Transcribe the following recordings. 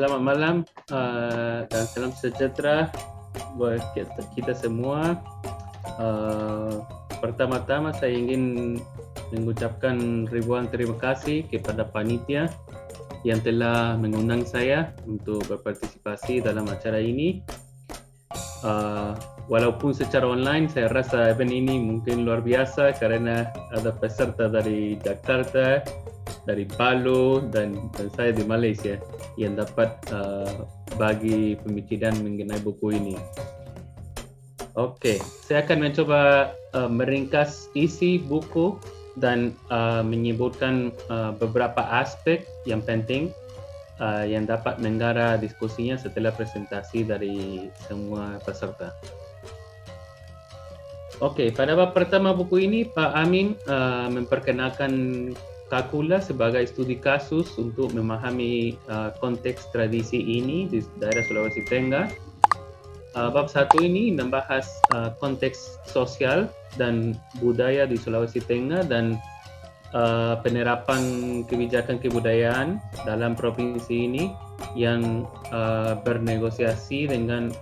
Selamat malam dan salam sejahtera buat kita semua. Pertama-tama saya ingin mengucapkan ribuan terima kasih kepada panitia yang telah mengundang saya untuk berpartisipasi dalam acara ini. Walaupun secara online, saya rasa event ini mungkin luar biasa karena ada peserta dari Jakarta, dari Palu, dan saya di Malaysia yang dapat bagi pemikiran mengenai buku ini. Oke, saya akan mencoba meringkas isi buku dan menyebutkan beberapa aspek yang penting yang dapat menggara diskusinya setelah presentasi dari semua peserta. Oke, pada bab pertama buku ini, Pak Amin memperkenalkan Kakula sebagai studi kasus untuk memahami konteks tradisi ini di daerah Sulawesi Tengah. Bab satu ini membahas konteks sosial dan budaya di Sulawesi Tengah dan penerapan kebijakan kebudayaan dalam provinsi ini yang bernegosiasi dengan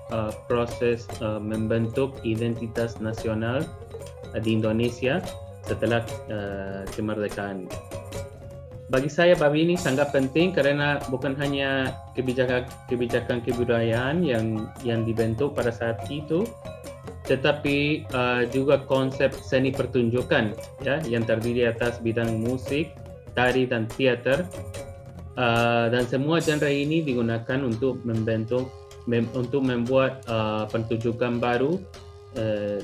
proses membentuk identitas nasional di Indonesia setelah kemerdekaan. Bagi saya, bab ini sangat penting karena bukan hanya kebijakan kebudayaan yang dibentuk pada saat itu, tetapi juga konsep seni pertunjukan, ya, yang terdiri atas bidang musik, tari, dan teater. Dan semua genre ini digunakan untuk membuat pertunjukan baru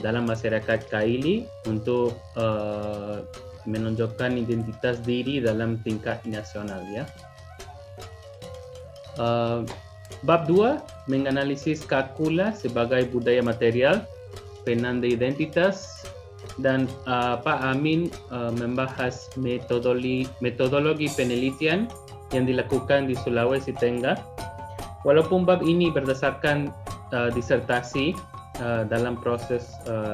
dalam masyarakat Kaili untuk menunjukkan identitas diri dalam tingkat nasional, ya. Bab 2 menganalisis Kakula sebagai budaya material, penanda identitas, dan Pak Amin membahas metodologi penelitian yang dilakukan di Sulawesi Tengah. Walaupun bab ini berdasarkan disertasi dalam proses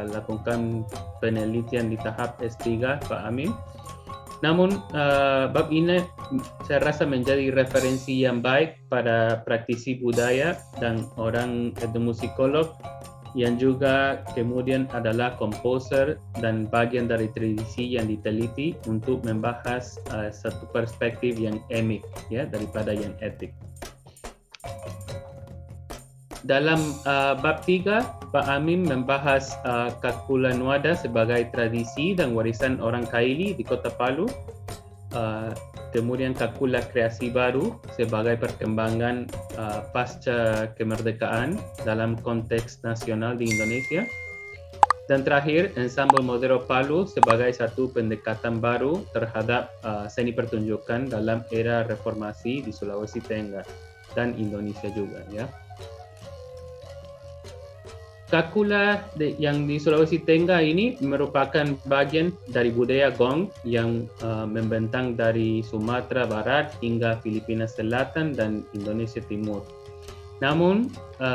lakukan penelitian di tahap S3 Pak Amin, namun bab ini saya rasa menjadi referensi yang baik pada praktisi budaya dan orang etnomusikolog yang juga kemudian adalah komposer dan bagian dari tradisi yang diteliti untuk membahas satu perspektif yang emik, ya, daripada yang etik. Dalam bab 3, Pak Amin membahas Kakula Nuada sebagai tradisi dan warisan orang Kaili di Kota Palu. Kemudian Kakula Kreasi Baru sebagai perkembangan pasca kemerdekaan dalam konteks nasional di Indonesia. Dan terakhir, Ensemble Modero Palu sebagai satu pendekatan baru terhadap seni pertunjukan dalam era reformasi di Sulawesi Tengah dan Indonesia juga, ya. Kakula yang di Sulawesi Tengah ini merupakan bagian dari budaya Gong yang membentang dari Sumatera Barat hingga Filipina Selatan dan Indonesia Timur. Namun,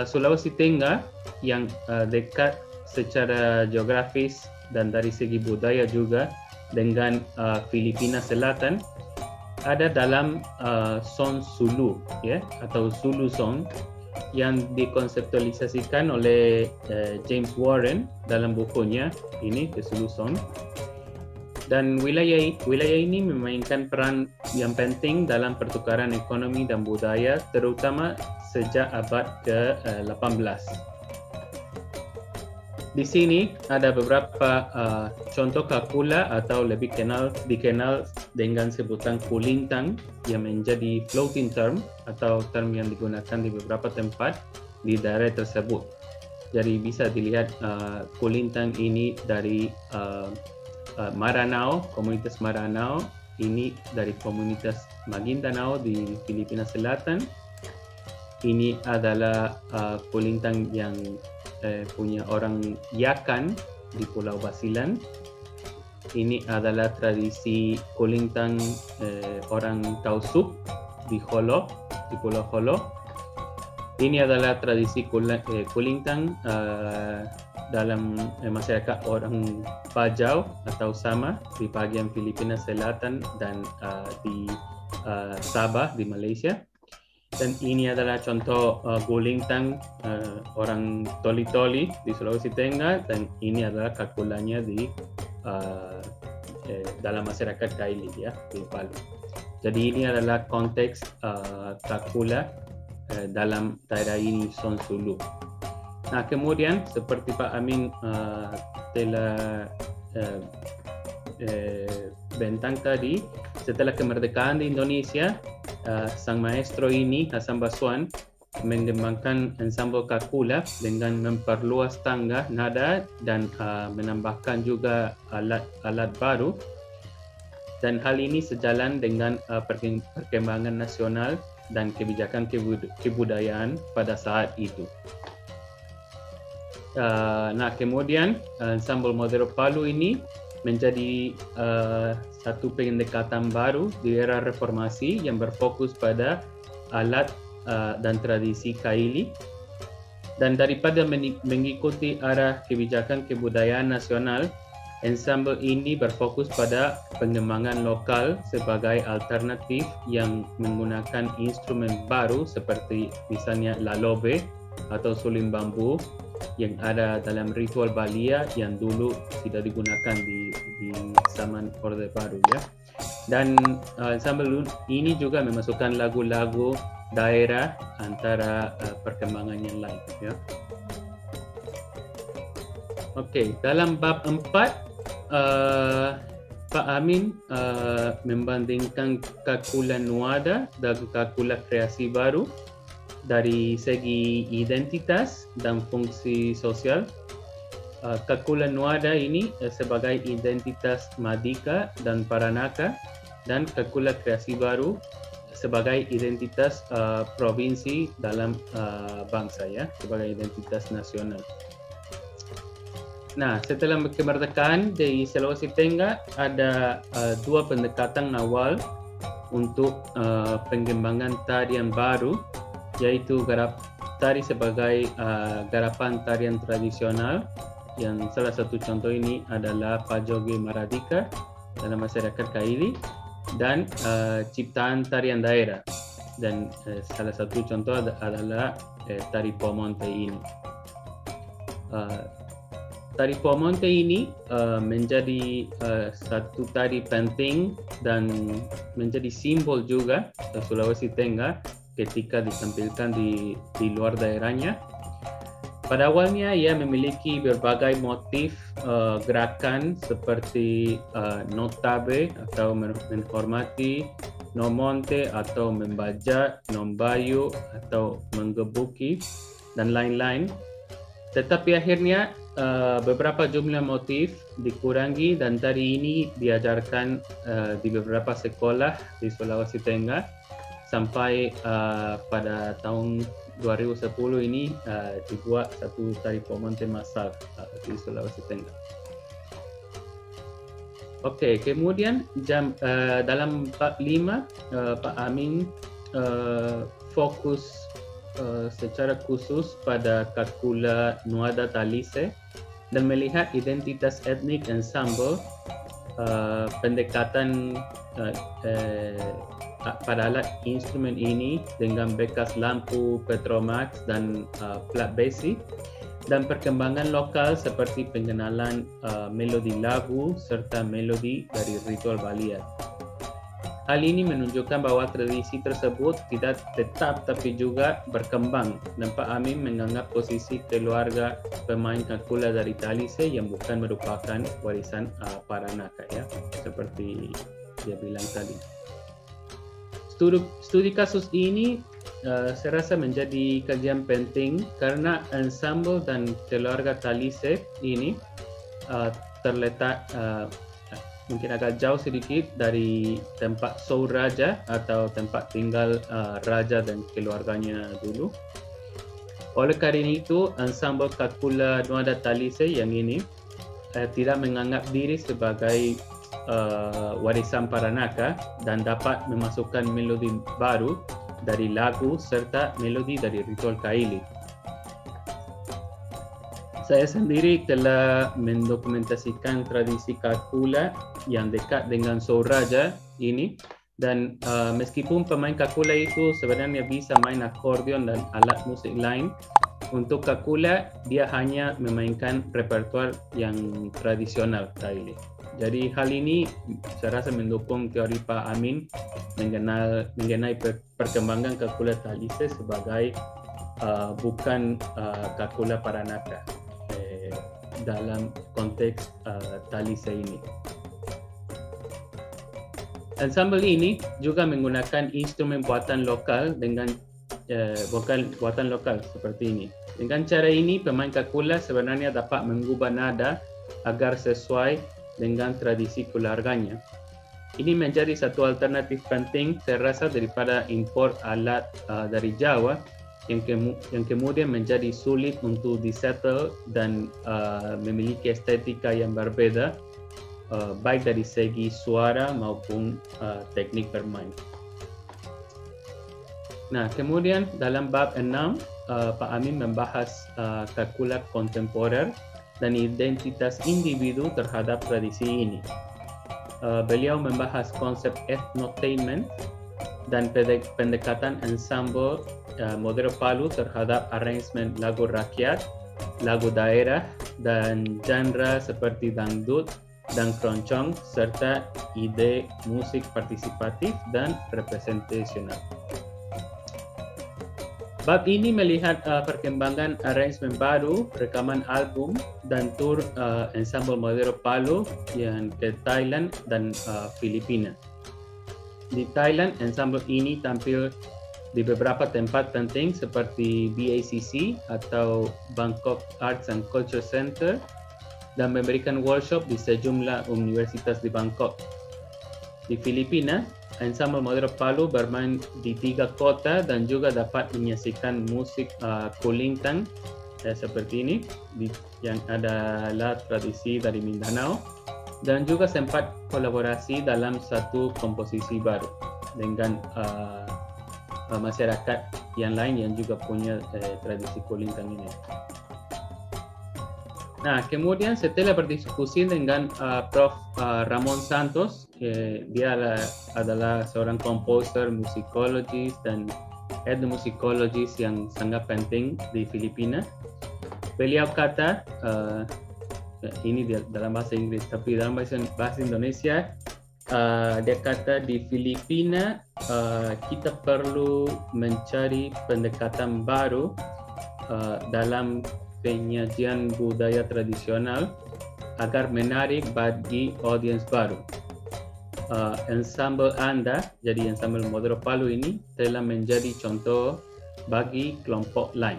Sulawesi Tengah yang dekat secara geografis dan dari segi budaya juga dengan Filipina Selatan ada dalam zon Sulu, ya, atau Sulu Zone, yang dikonseptualisasikan oleh James Warren dalam bukunya ini, The Sulu Zone. Dan wilayah ini memainkan peran yang penting dalam pertukaran ekonomi dan budaya, terutama sejak abad ke-18. Di sini ada beberapa contoh Kakula atau lebih dikenal dengan sebutan kulintang yang menjadi floating term atau term yang digunakan di beberapa tempat di daerah tersebut. Jadi bisa dilihat kulintang ini dari Maranao, komunitas Maranao, ini dari komunitas Maguindanao di Filipina Selatan. Ini adalah kulintang yang punya orang Yakan di Pulau Basilan. Ini adalah tradisi kulintang orang Tausug di Holo, di Pulau Holo. Ini adalah tradisi kulintang dalam masyarakat orang Bajau atau Sama di bagian Filipina Selatan dan di Sabah di Malaysia. Dan ini adalah contoh Gulintang orang Toli-Toli di Sulawesi Tengah, dan ini adalah kakulanya di dalam masyarakat Kaili ya di Palu. Jadi ini adalah konteks kakula dalam daerah ini Son Sulu. Nah kemudian seperti Pak Amin telah bentang tadi, setelah kemerdekaan di Indonesia, sang maestro ini, Hasan Baswan, mengembangkan ensemble kakula dengan memperluas tangga, nada, dan menambahkan juga alat baru. Dan hal ini sejalan dengan perkembangan nasional dan kebijakan kebudayaan pada saat itu. Nah kemudian ensemble Modern Palu ini menjadi satu pendekatan baru di era reformasi yang berfokus pada alat dan tradisi Kaili, dan daripada mengikuti arah kebijakan kebudayaan nasional, ensemble ini berfokus pada pengembangan lokal sebagai alternatif yang menggunakan instrumen baru seperti misalnya lalobe atau suling bambu yang ada dalam ritual Balia yang dulu tidak digunakan di zaman Orde Baru ya. Dan ensemble ini juga memasukkan lagu-lagu daerah antara perkembangan yang lain ya. Okey, dalam bab 4 Pak Amin membandingkan kakula Nuada dan kakula kreasi baru dari segi identitas dan fungsi sosial. Kakula Nuada ini sebagai identitas Madika dan Paranaka, dan kakula kreasi baru sebagai identitas provinsi dalam bangsa ya, sebagai identitas nasional. Nah, setelah kemerdekaan di Sulawesi Tengah ada dua pendekatan awal untuk pengembangan tarian baru, yaitu tari sebagai garapan tarian tradisional, yang salah satu contoh ini adalah Pajoge Maradika dalam masyarakat Kaili, dan ciptaan tarian daerah, dan salah satu contoh adalah tari Pomonte ini. Tari Pomonte ini menjadi satu tari penting dan menjadi simbol juga Sulawesi Tengah ketika ditampilkan di luar daerahnya. Pada awalnya ia memiliki berbagai motif gerakan seperti notabe atau menghormati, nomonte atau membaja, nombayu atau menggebuki, dan lain-lain. Tetapi akhirnya beberapa jumlah motif dikurangi dan tari ini diajarkan di beberapa sekolah di Sulawesi Tengah sampai pada tahun 2010 ini dibuat satu tari Pomonte massal di Sulawesi Tengah. Okey, kemudian dalam bab 5 Pak Amin fokus secara khusus pada kakula Nuada Talise dan melihat identitas etnik ensemble, pendekatan pada alat instrumen ini dengan bekas lampu Petromax dan plat besi, dan perkembangan lokal seperti pengenalan melodi lagu serta melodi dari ritual Balia. Hal ini menunjukkan bahwa tradisi tersebut tidak tetap tapi juga berkembang, dan Pak Amin menganggap posisi keluarga pemain kakula dari Talise yang bukan merupakan warisan Paranaka ya, seperti dia bilang tadi. Studi kasus ini saya rasa menjadi kajian penting karena ensemble dan keluarga Talise ini terletak mungkin agak jauh sedikit dari tempat Soul Raja atau tempat tinggal Raja dan keluarganya dulu. Oleh kerana itu, ensemble kakula Nuada Talise yang ini tidak menganggap diri sebagai warisan Paranaka dan dapat memasukkan melodi baru dari lagu serta melodi dari ritual Kaili. Saya sendiri telah mendokumentasikan tradisi kakula yang dekat dengan Soul Raja ini Dan meskipun pemain kakula itu sebenarnya bisa main akordeon dan alat musik lain, untuk kakula dia hanya memainkan repertuar yang tradisional Kaili. Jadi hal ini saya rasa mendukung teori Pak Amin mengenai perkembangan kakula Talise sebagai bukan kakula Paranaka dalam konteks Talise ini. Ensemble ini juga menggunakan instrumen buatan lokal dengan buatan lokal seperti ini. Dengan cara ini, pemain kakula sebenarnya dapat mengubah nada agar sesuai dengan tradisi keluarganya. Ini menjadi satu alternatif penting saya rasa daripada impor alat dari Jawa yang kemudian menjadi sulit untuk disettle dan memiliki estetika yang berbeda, baik dari segi suara maupun teknik bermain. Nah, kemudian dalam bab 6, Pak Amin membahas kakula kontemporer dan identitas individu terhadap tradisi ini. Beliau membahas konsep ethnotainment dan pendekatan ensemble model Palu terhadap arrangement lagu rakyat, lagu daerah, dan genre seperti dangdut dan keroncong, serta ide musik partisipatif dan representasional. Bab ini melihat perkembangan arrangement baru, rekaman album, dan tur ensemble model Palu yang ke Thailand dan Filipina. Di Thailand, ensemble ini tampil di beberapa tempat penting seperti BACC atau Bangkok Arts and Culture Center dan memberikan workshop di sejumlah universitas di Bangkok. Di Filipina, ensemble model Palu bermain di 3 kota dan juga dapat menyaksikan musik kulintang seperti ini yang adalah tradisi dari Mindanao, dan juga sempat kolaborasi dalam satu komposisi baru dengan masyarakat yang lain yang juga punya tradisi kulintang ini. Nah, kemudian setelah berdiskusi dengan Prof. Ramon Santos, dia adalah seorang komposer, musikologis, dan etnomusikologis yang sangat penting di Filipina. Beliau kata, ini dalam bahasa Inggris, tapi dalam bahasa Indonesia, dia kata di Filipina kita perlu mencari pendekatan baru dalam penyajian budaya tradisional agar menarik bagi audiens baru. Ensemble Anda, jadi ensemble model Palu ini telah menjadi contoh bagi kelompok lain,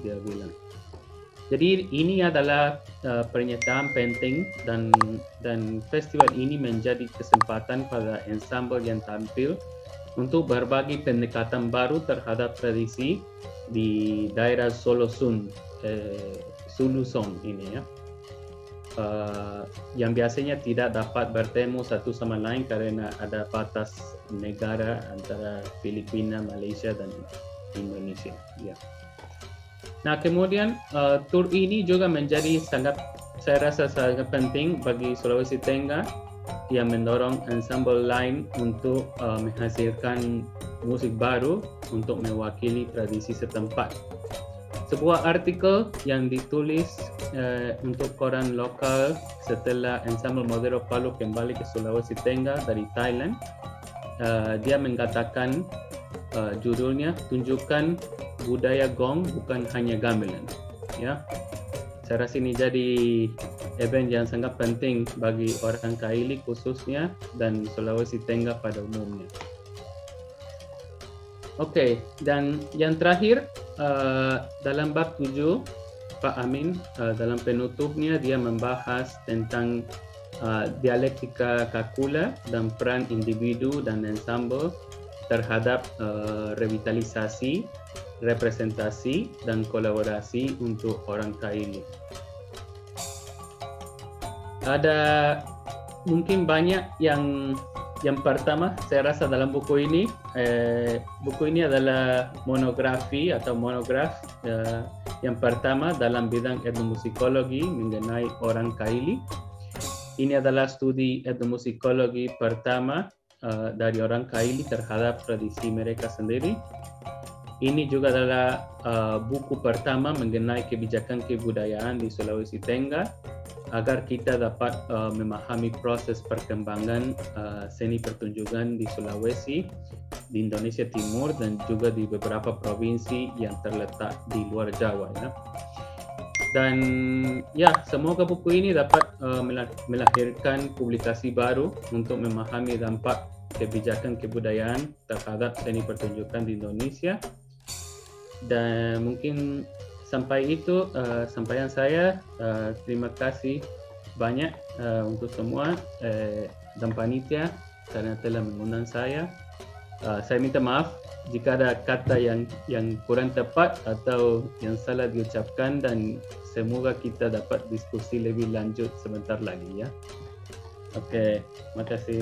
dia bilang. Jadi ini adalah pernyataan penting dan festival ini menjadi kesempatan pada ensemble yang tampil untuk berbagi pendekatan baru terhadap tradisi di daerah Suluson ini ya, yang biasanya tidak dapat bertemu satu sama lain karena ada batas negara antara Filipina, Malaysia, dan Indonesia. Ya. Nah, kemudian tur ini juga menjadi saya rasa sangat penting bagi Sulawesi Tengah yang mendorong ensemble lain untuk menghasilkan musik baru untuk mewakili tradisi setempat. Sebuah artikel yang ditulis untuk koran lokal setelah ensemble model Palu kembali ke Sulawesi Tengah dari Thailand, dia mengatakan judulnya tunjukkan budaya gong bukan hanya gamelan. Ya, saya rasa ini jadi event yang sangat penting bagi orang Kaili khususnya dan Sulawesi Tengah pada umumnya. Oke, dan yang terakhir dalam bab 7, Pak Amin dalam penutupnya dia membahas tentang dialektika kakula dan peran individu dan ensemble terhadap revitalisasi, representasi, dan kolaborasi untuk orang Kaili. Ada mungkin banyak yang pertama saya rasa dalam buku ini adalah monografi atau monograf yang pertama dalam bidang etnomusikologi mengenai orang Kaili. Ini adalah studi etnomusikologi pertama dari orang Kaili terhadap tradisi mereka sendiri. Ini juga adalah buku pertama mengenai kebijakan kebudayaan di Sulawesi Tengah, agar kita dapat memahami proses perkembangan seni pertunjukan di Sulawesi, di Indonesia Timur, dan juga di beberapa provinsi yang terletak di luar Jawa. Ya. Dan ya, semoga buku ini dapat melahirkan publikasi baru untuk memahami dampak kebijakan kebudayaan terhadap seni pertunjukan di Indonesia. Dan mungkin sampai itu sampaian saya. Terima kasih banyak untuk semua dan panitia karena telah mengundang saya. Saya minta maaf jika ada kata yang kurang tepat atau yang salah diucapkan, dan semoga kita dapat diskusi lebih lanjut sebentar lagi ya. Oke, terima kasih.